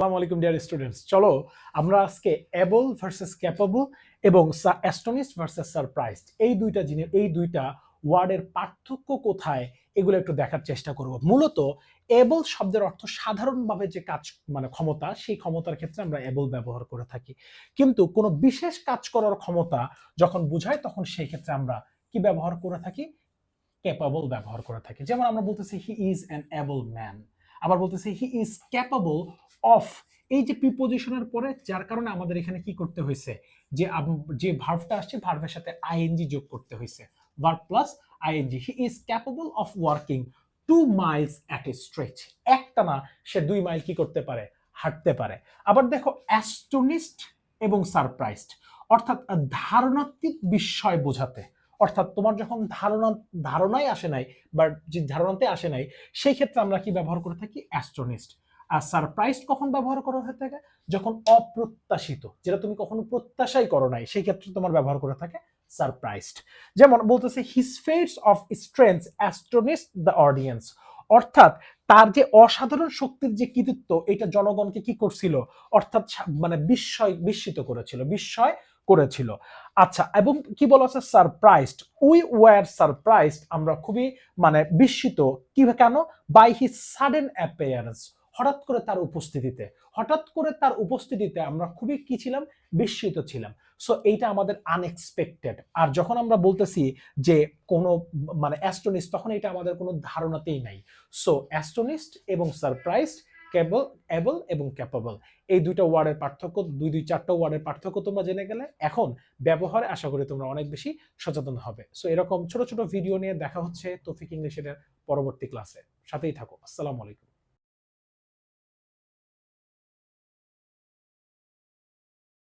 আসসালামু আলাইকুম dear students, চলো আমরা আজকে এবল ভার্সেস ক্যাপাবল এবং অ্যাস্টনিশড ভার্সেস সারপ্রাইজড এই দুইটা ওয়ার্ডের পার্থক্য কোথায় এগুলো একটু দেখার চেষ্টা করব। মূলত এবল শব্দের অর্থ সাধারণভাবে যে কাজ মানে ক্ষমতা, সেই ক্ষমতার ক্ষেত্রে আমরা এবল ব্যবহার করে থাকি, কিন্তু কোনো বিশেষ কাজ করার ক্ষমতা যখন বোঝায় তখন সেই ক্ষেত্রে আমরা কি ব্যবহার করে থাকি? ক্যাপাবল ব্যবহার করে থাকি। যেমন আমরা বলতেছি he is an able man, আবার বলতেছি হি ইজ ক্যাপাবল অফ। এই যে প্রিপোজিশনের পরে যার কারণে আমাদের এখানে কি করতে হয়েছে, যে ভার্বটা আসছে ভার্বের সাথে আইএনজি যোগ করতে হয়েছে, verb plus ING. He is capable of working 2 miles at a stretch. একটানা সে 2 মাইল কি করতে পারে? হাঁটতে পারে। আবার দেখো অ্যাস্টনিশড এবং সারপ্রাইজড, অর্থাৎ ধারণাত্মক বিস্ময় বোঝাতে, অর্থাৎ তোমার যখন ধারণাই আসে নাই বা যে ধারণাতে আসে নাই, সেই ক্ষেত্রে আমরা কি ব্যবহার করে থাকি? অ্যাস্টনিশড। আর সারপ্রাইজড কখন ব্যবহার করা হয়ে থাকে? যখন অপ্রত্যাশিত, যেটা তুমি কখনো প্রত্যাশাই করো নাই, সেই ক্ষেত্রে তোমার ব্যবহার করে থাকে সারপ্রাইজড। যেমন বলতেছে his feats of strength astonished the audience, অর্থাৎ তার যে অসাধারণ শক্তির যে কৃতিত্ব, এটা জনগণকে কি করছিল? অর্থাৎ মানে বিস্মিত করেছিল। আচ্ছা, এবং কি বলা আছে? সারপ্রাইজড, উই ওয়ার সারপ্রাইজড, আমরা খুবই মানে বিস্মিত। কি কেন? বাই হিজ সাডেন অ্যাপিয়ারেন্স, হঠাৎ করে তার উপস্থিতিতে আমরা খুবই কি ছিলাম? বিস্মিত ছিলাম। সো এইটা আমাদের আনএক্সপেক্টেড। আর যখন আমরা বলতেছি যে কোনো মানে অ্যাস্টনিশ, তখন এটা আমাদের কোনো ধারণাতেই নাই। সো অ্যাস্টনিশড এবং সারপ্রাইজড, এবল এবং ক্যাপাবল, এই দুইটা ওয়ার্ডের পার্থক্য, চারটা ওয়ার্ডের পার্থক্য তোমরা জেনে গেলে। এখন ব্যবহারে আশা করি তোমরা অনেক বেশি সচেতন হবে। সো এরকম ছোট ছোট ভিডিও নিয়ে দেখা হচ্ছে তৌফিক ইংলিশের পরবর্তী ক্লাসে। সাথেই থাকো। আসসালামু আলাইকুম।